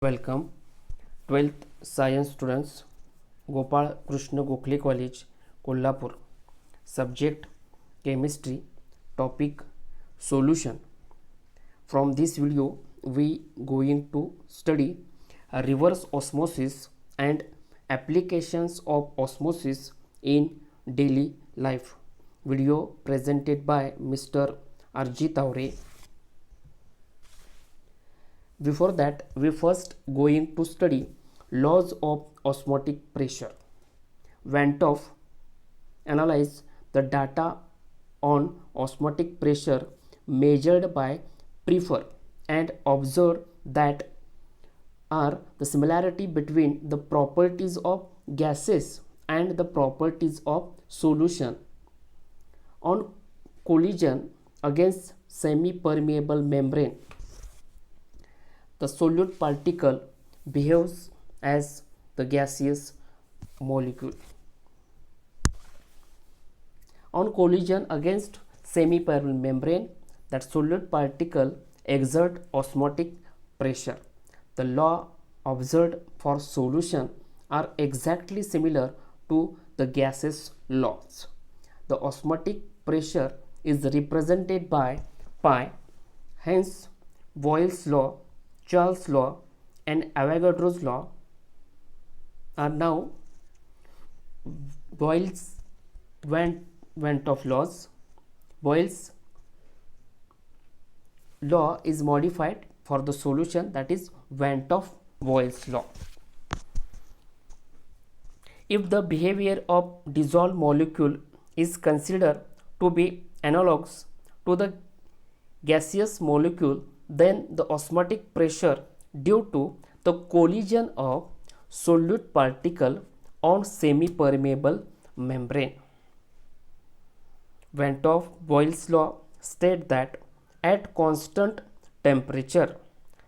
Welcome 12th Science students, Gopal Krishna Gokhale College, Kolhapur. Subject Chemistry. Topic Solution. From this video we going to study reverse osmosis and applications of osmosis in daily life. Video presented by Mr. Arjit Aure. Before that, we first going to study laws of osmotic pressure. Van 't Hoff analyzed the data on osmotic pressure measured by Prefer and observed that are the similarity between the properties of gases and the properties of solution. On collision against semi-permeable membrane, the solute particle behaves as the gaseous molecule. On collision against semi-permeable membrane, that solute particle exert osmotic pressure. The law observed for solution are exactly similar to the gaseous laws. The osmotic pressure is represented by pi, hence Boyle's law, Charles' law and Avogadro's law are now Boyle's Van 't Hoff laws. Boyle's law is modified for the solution, that is Van 't Hoff Boyle's law. If the behavior of dissolved molecule is considered to be analogous to the gaseous molecule, then the osmotic pressure due to the collision of solute particle on semi-permeable membrane. Van 't Hoff Boyle's law states that at constant temperature,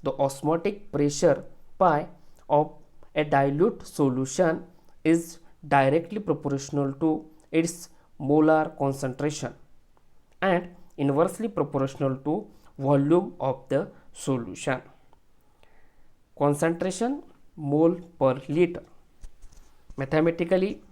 the osmotic pressure pi of a dilute solution is directly proportional to its molar concentration and inversely proportional to volume of the solution. Concentration mole per liter. Mathematically,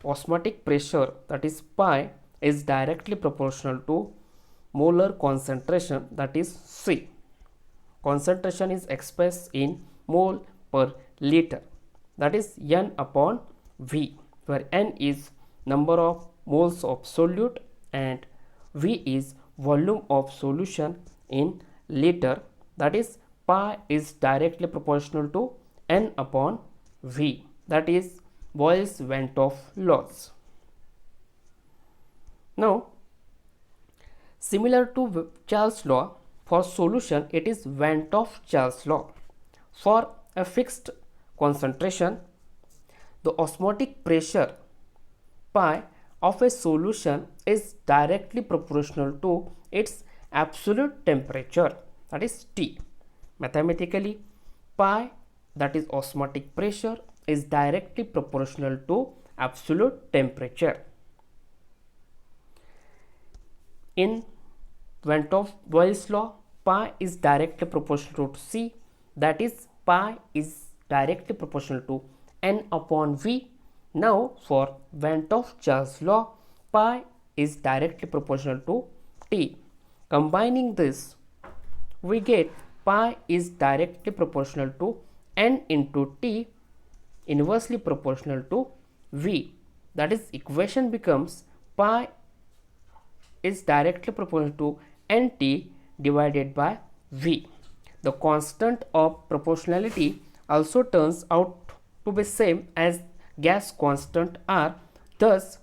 osmotic pressure, that is pi, is directly proportional to molar concentration, that is C. Concentration is expressed in mole per liter, that is N upon V, where N is number of moles of solute and V is volume of solution in liter, that is pi is directly proportional to N upon V, that is Boyle's Van 't Hoff laws. Now, similar to Charles' law, for solution it is Van 't Hoff Charles law. For a fixed concentration, the osmotic pressure pi of a solution is directly proportional to its absolute temperature, that is T. Mathematically, pi, that is osmotic pressure, is directly proportional to absolute temperature. In Van 't Hoff Boyle's law, pi is directly proportional to C, that is pi is directly proportional to N upon V. Now for Van 't Hoff Charles law, pi is directly proportional to T. Combining this, we get pi is directly proportional to N into T, inversely proportional to V. That is, equation becomes pi is directly proportional to Nt divided by V. The constant of proportionality also turns out to be same as gas constant R. Thus,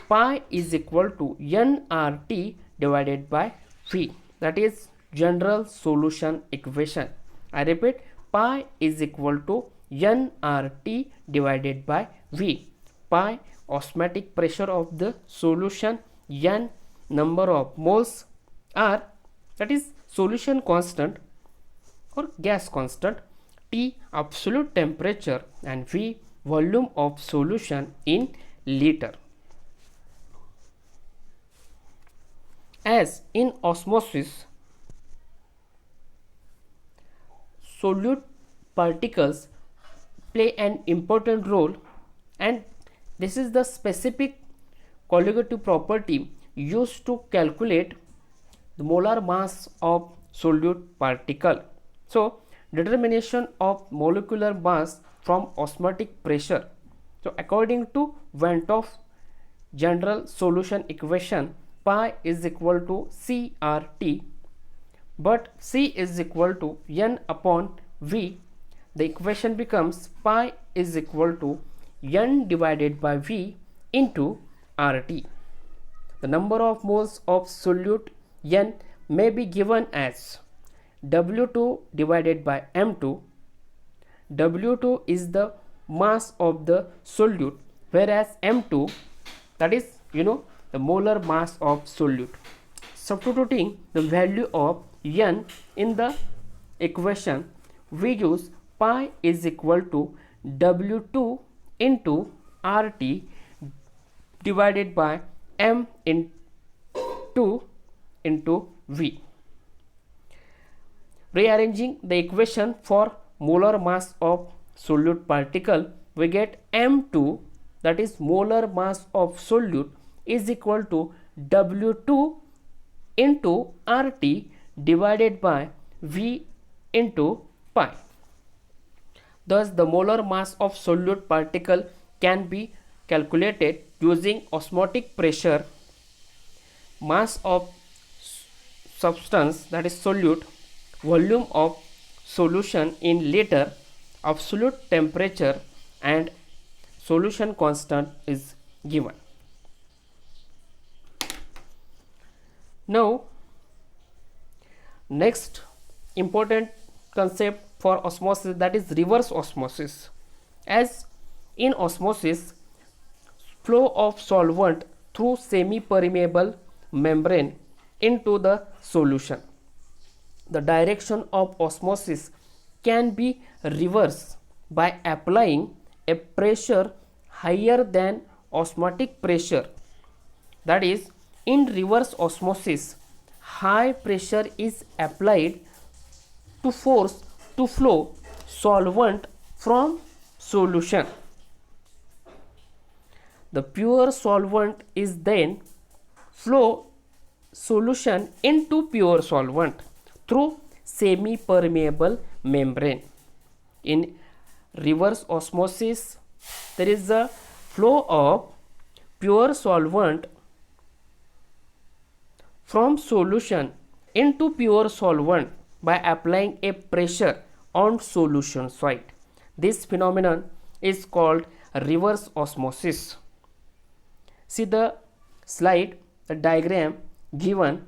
pi is equal to nRT divided by V. That is general solution equation. I repeat, pi is equal to nRT divided by V. Pi osmotic pressure of the solution, N number of moles, R, that is solution constant or gas constant, T absolute temperature and V volume of solution in liter. As in osmosis, solute particles play an important role, and this is the specific colligative property used to calculate the molar mass of solute particle. So determination of molecular mass from osmotic pressure. So according to Van 't Hoff general solution equation, pi is equal to CRT, but C is equal to N upon V. The equation becomes pi is equal to N divided by V into RT. The number of moles of solute N may be given as W2 divided by M2. W2 is the mass of the solute, whereas M2, that is the molar mass of solute. Substituting the value of N in the equation, we use pi is equal to W2 into RT divided by M into V. Rearranging the equation for molar mass of solute particle, we get M2, that is molar mass of solute, is equal to W2 into RT divided by V into pi. Thus the molar mass of solute particle can be calculated using osmotic pressure, mass of substance, that is solute, volume of solution in liter, absolute temperature, and solution constant is given. Now next important concept for osmosis, that is reverse osmosis. As in osmosis, flow of solvent through semi-permeable membrane into the solution. The direction of osmosis can be reversed by applying a pressure higher than osmotic pressure. That is, in reverse osmosis, high pressure is applied to force to flow solvent from solution. The pure solvent is then flow solution into pure solvent through semi-permeable membrane. In reverse osmosis, there is a flow of pure solvent from solution into pure solvent by applying a pressure on solution site. This phenomenon is called reverse osmosis. See the slide, the diagram given,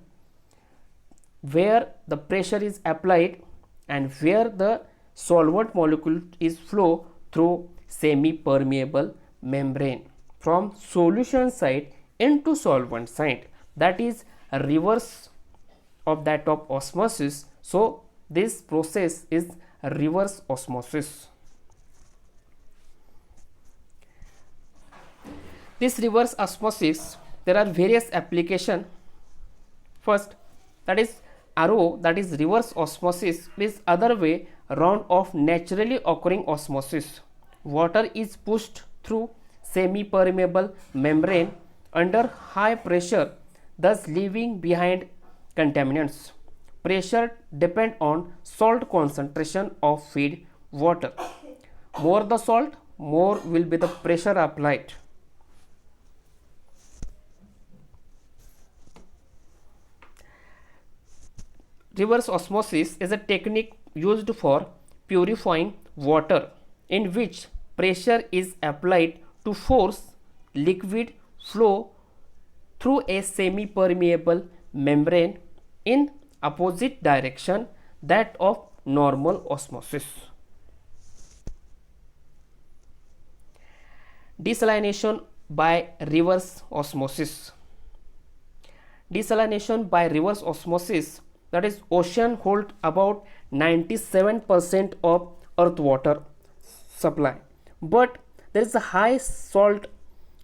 where the pressure is applied and where the solvent molecule is flow through semi-permeable membrane from solution side into solvent side. That is a reverse of that of osmosis. So this process is a reverse osmosis. This reverse osmosis, there are various applications. First, that is RO, that is reverse osmosis, is other way round of naturally occurring osmosis. Water is pushed through semi-permeable membrane under high pressure, thus leaving behind contaminants. Pressure depends on salt concentration of feed water. More the salt, more will be the pressure applied. Reverse osmosis is a technique used for purifying water in which pressure is applied to force liquid flow through a semi-permeable membrane in opposite direction that of normal osmosis. Desalination by reverse osmosis. Desalination by reverse osmosis, that is, ocean hold about 97% of earth water supply, but there is a high salt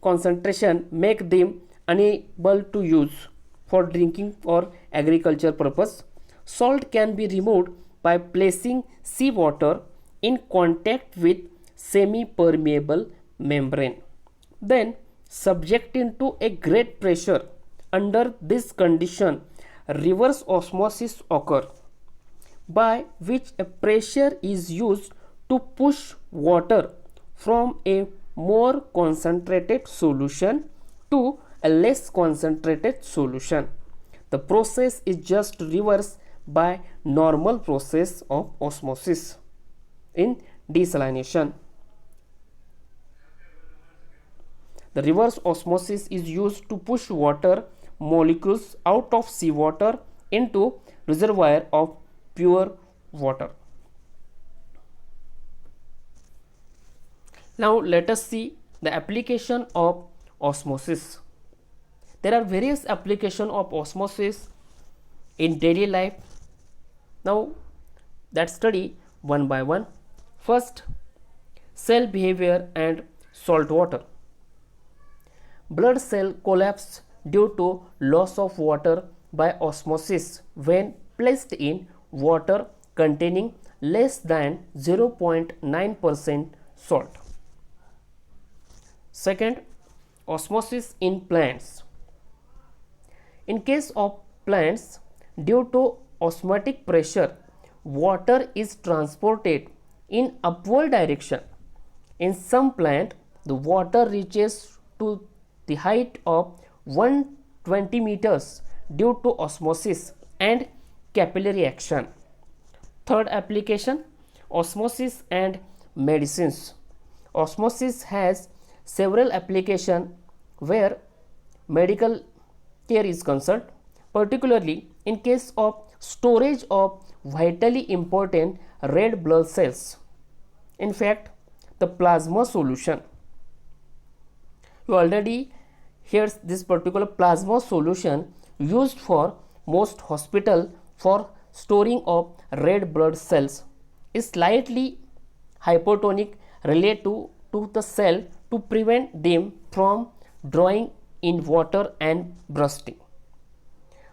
concentration make them unable to use for drinking or agriculture purpose. Salt can be removed by placing seawater in contact with semi-permeable membrane, then subjected to a great pressure. Under this condition, reverse osmosis occurs, by which a pressure is used to push water from a more concentrated solution to a less concentrated solution. The process is just reversed by normal process of osmosis in desalination. The reverse osmosis is used to push water molecules out of seawater into reservoir of pure water. Now let us see the application of osmosis. There are various applications of osmosis in daily life. Now let's study one by one. First, cell behavior and salt water. Blood cell collapse due to loss of water by osmosis when placed in water containing less than 0.9% salt. Second, osmosis in plants. In case of plants, due to osmotic pressure, water is transported in upward direction. In some plant, the water reaches to the height of 120 meters due to osmosis and capillary action. Third application, osmosis and medicines. Osmosis has several applications where medical care is concerned, particularly in case of storage of vitally important red blood cells. In fact, the plasma solution. You already heard this particular plasma solution used for most hospital for storing of red blood cells is slightly hypotonic related to the cell to prevent them from drawing in water and bursting.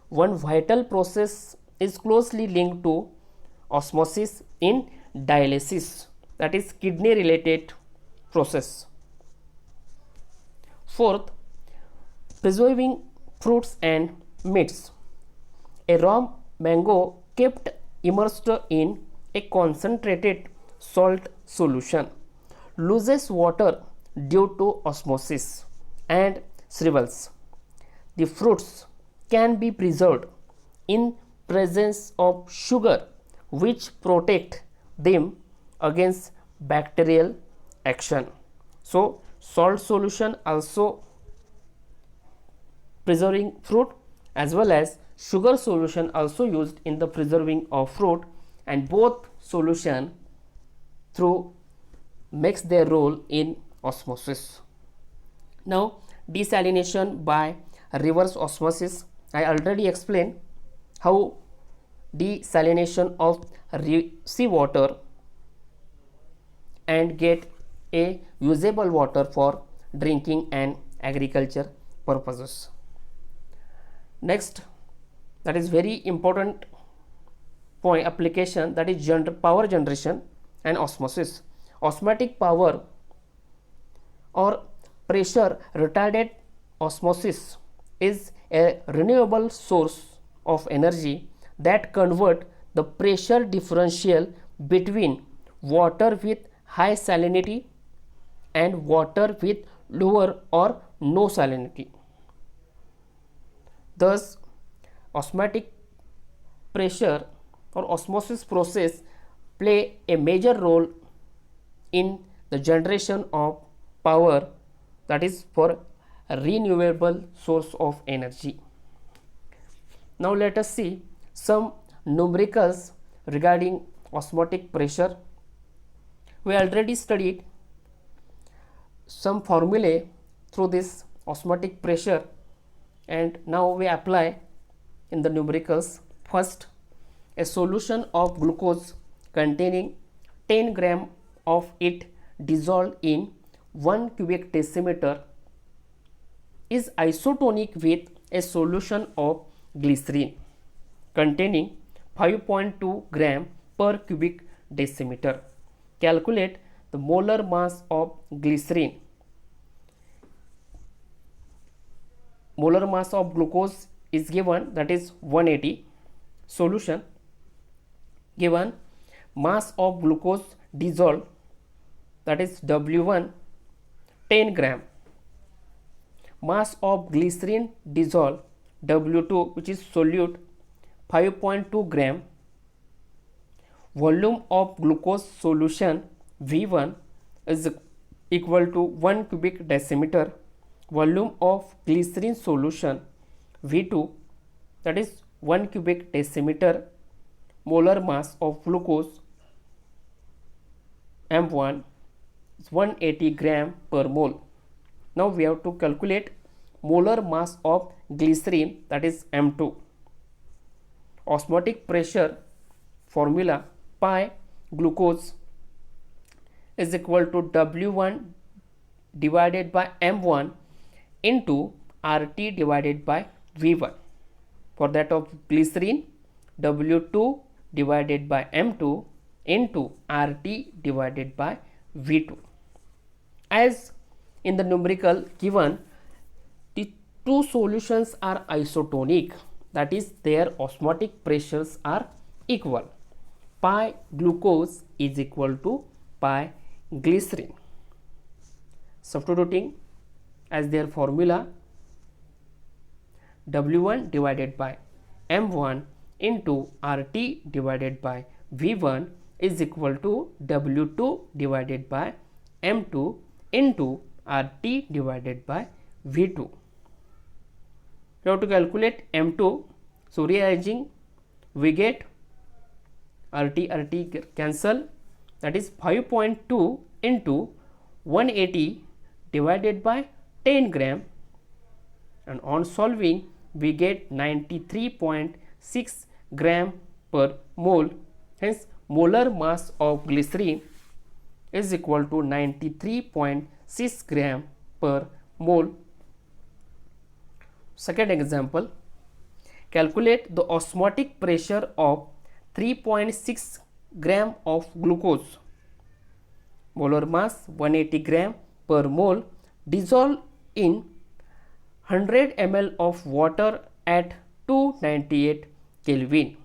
One vital process is closely linked to osmosis in dialysis, that is kidney related process. Fourth, preserving fruits and meats. A raw mango kept immersed in a concentrated salt solution loses water due to osmosis and shrivels. The fruits can be preserved in presence of sugar which protect them against bacterial action. So salt solution also preserving fruit, as well as sugar solution also used in the preserving of fruit, and both solution through makes their role in osmosis. Now desalination by reverse osmosis. I already explained how desalination of seawater and get a usable water for drinking and agriculture purposes. Next, that is very important point application, that is power generation and osmosis. Osmotic power or pressure retarded osmosis is a renewable source of energy that convert the pressure differential between water with high salinity and water with lower or no salinity. Thus, osmotic pressure or osmosis process play a major role in the generation of power, that is for a renewable source of energy. Now let us see some numericals regarding osmotic pressure. We already studied some formulae through this osmotic pressure, and now we apply in the numericals. First, a solution of glucose containing 10 gram of it dissolved in 1 cubic decimeter is isotonic with a solution of glycerin containing 5.2 gram per cubic decimeter. Calculate the molar mass of glycerin. Molar mass of glucose is given, that is 180. Solution: given mass of glucose dissolved, that is W1 10 gram, mass of glycerin dissolved W2 which is solute 5.2 gram, volume of glucose solution V1 is equal to 1 cubic decimeter, volume of glycerin solution V2, that is 1 cubic decimeter, molar mass of glucose M1 is 180 gram per mole. Now we have to calculate molar mass of glycerin, that is M2. Osmotic pressure formula: pi glucose is equal to W1 divided by M1 into RT divided by V1. For that of glycerin, W2 divided by M2 into RT divided by V2. As in the numerical given, the two solutions are isotonic, that is their osmotic pressures are equal. Pi glucose is equal to pi glycerin. Substituting as their formula, W1 divided by M1 into RT divided by V1 is equal to W2 divided by M2 into RT divided by V2. We have to calculate M2. So rearranging, we get RT cancel, that is 5.2 into 180 divided by 10 gram, and on solving we get 93.6 gram per mole. Hence molar mass of glycerin is equal to 93.6 gram per mole. Second example: calculate the osmotic pressure of 3.6 gram of glucose. Molar mass 180 gram per mole, dissolved in 100 ml of water at 298 Kelvin.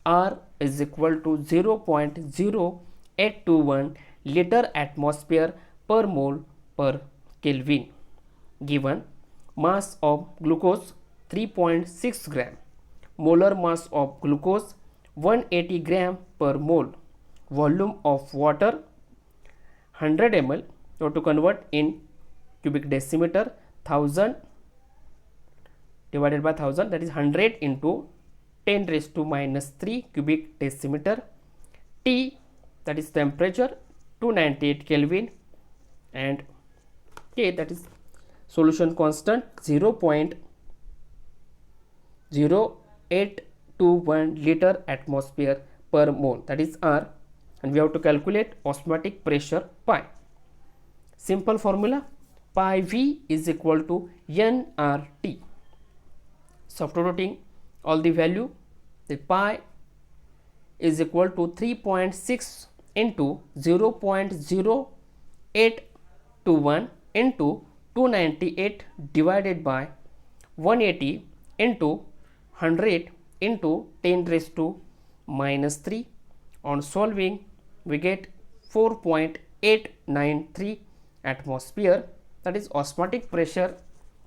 R is equal to 0.0821 liter atmosphere per mole per Kelvin. Given mass of glucose 3.6 gram, molar mass of glucose 180 gram per mole, volume of water 100 ml. So to convert in cubic decimeter, 1000 divided by 1000, that is 100 into 10 raised to minus 3 cubic decimeter. T, that is temperature, 298 Kelvin, and K, that is solution constant, 0.0821 liter atmosphere per mole, that is R, and we have to calculate osmotic pressure pi. Simple formula: pi V is equal to nRT. Substituting all the value, the pi is equal to 3.6 into 0.0821 into 298 divided by 180 into 100 into 10 raised to minus 3. On solving, we get 4.893 atmosphere, that is osmotic pressure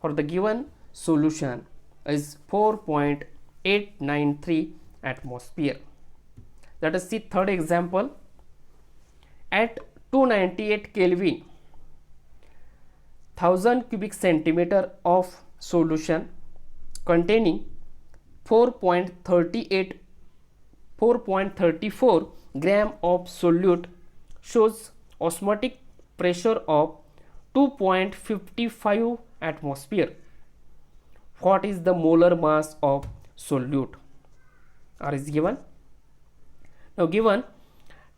for the given solution is 4.893 atmosphere. Let us see third example. At 298 Kelvin, 1000 cubic centimeter of solution containing 4.34 gram of solute shows osmotic pressure of 2.55 atmosphere. What is the molar mass of solute? R is given. Now given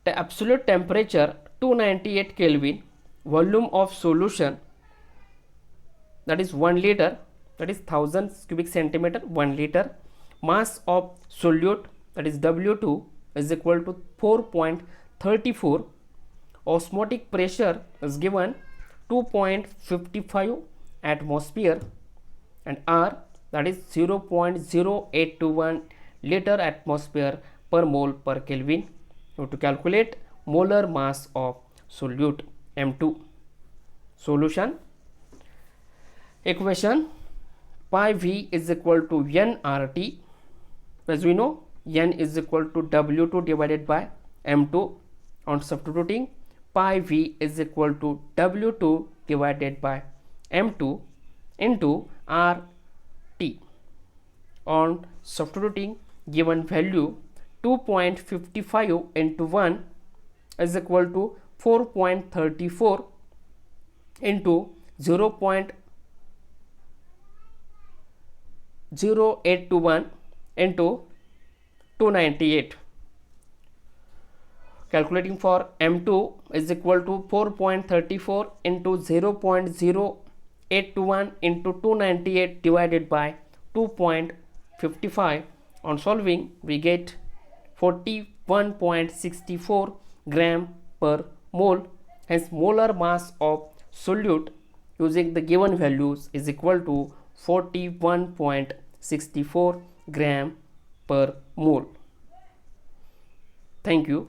the absolute temperature 298 Kelvin, volume of solution, that is 1 liter, that is 1000 cubic centimeter, 1 liter, mass of solute, that is W2 is equal to 4.34. Osmotic pressure is given 2.55 atmosphere, and R, that is 0.0821 liter atmosphere per mole per Kelvin. Now to calculate molar mass of solute M2. Solution: equation pi V is equal to nRT. As we know, N is equal to W2 divided by M2. On substituting, pi V is equal to W2 divided by M2 into RT. On substituting, given value 2.55 into 1 is equal to 4.34 into 0.0821 into 298. Calculating for M2 is equal to 4.34 into 0.0821 into 298 divided by 2.55. On solving, we get 41.64 gram per mole. Hence, molar mass of solute using the given values is equal to 41.64 gram per mole. Thank you.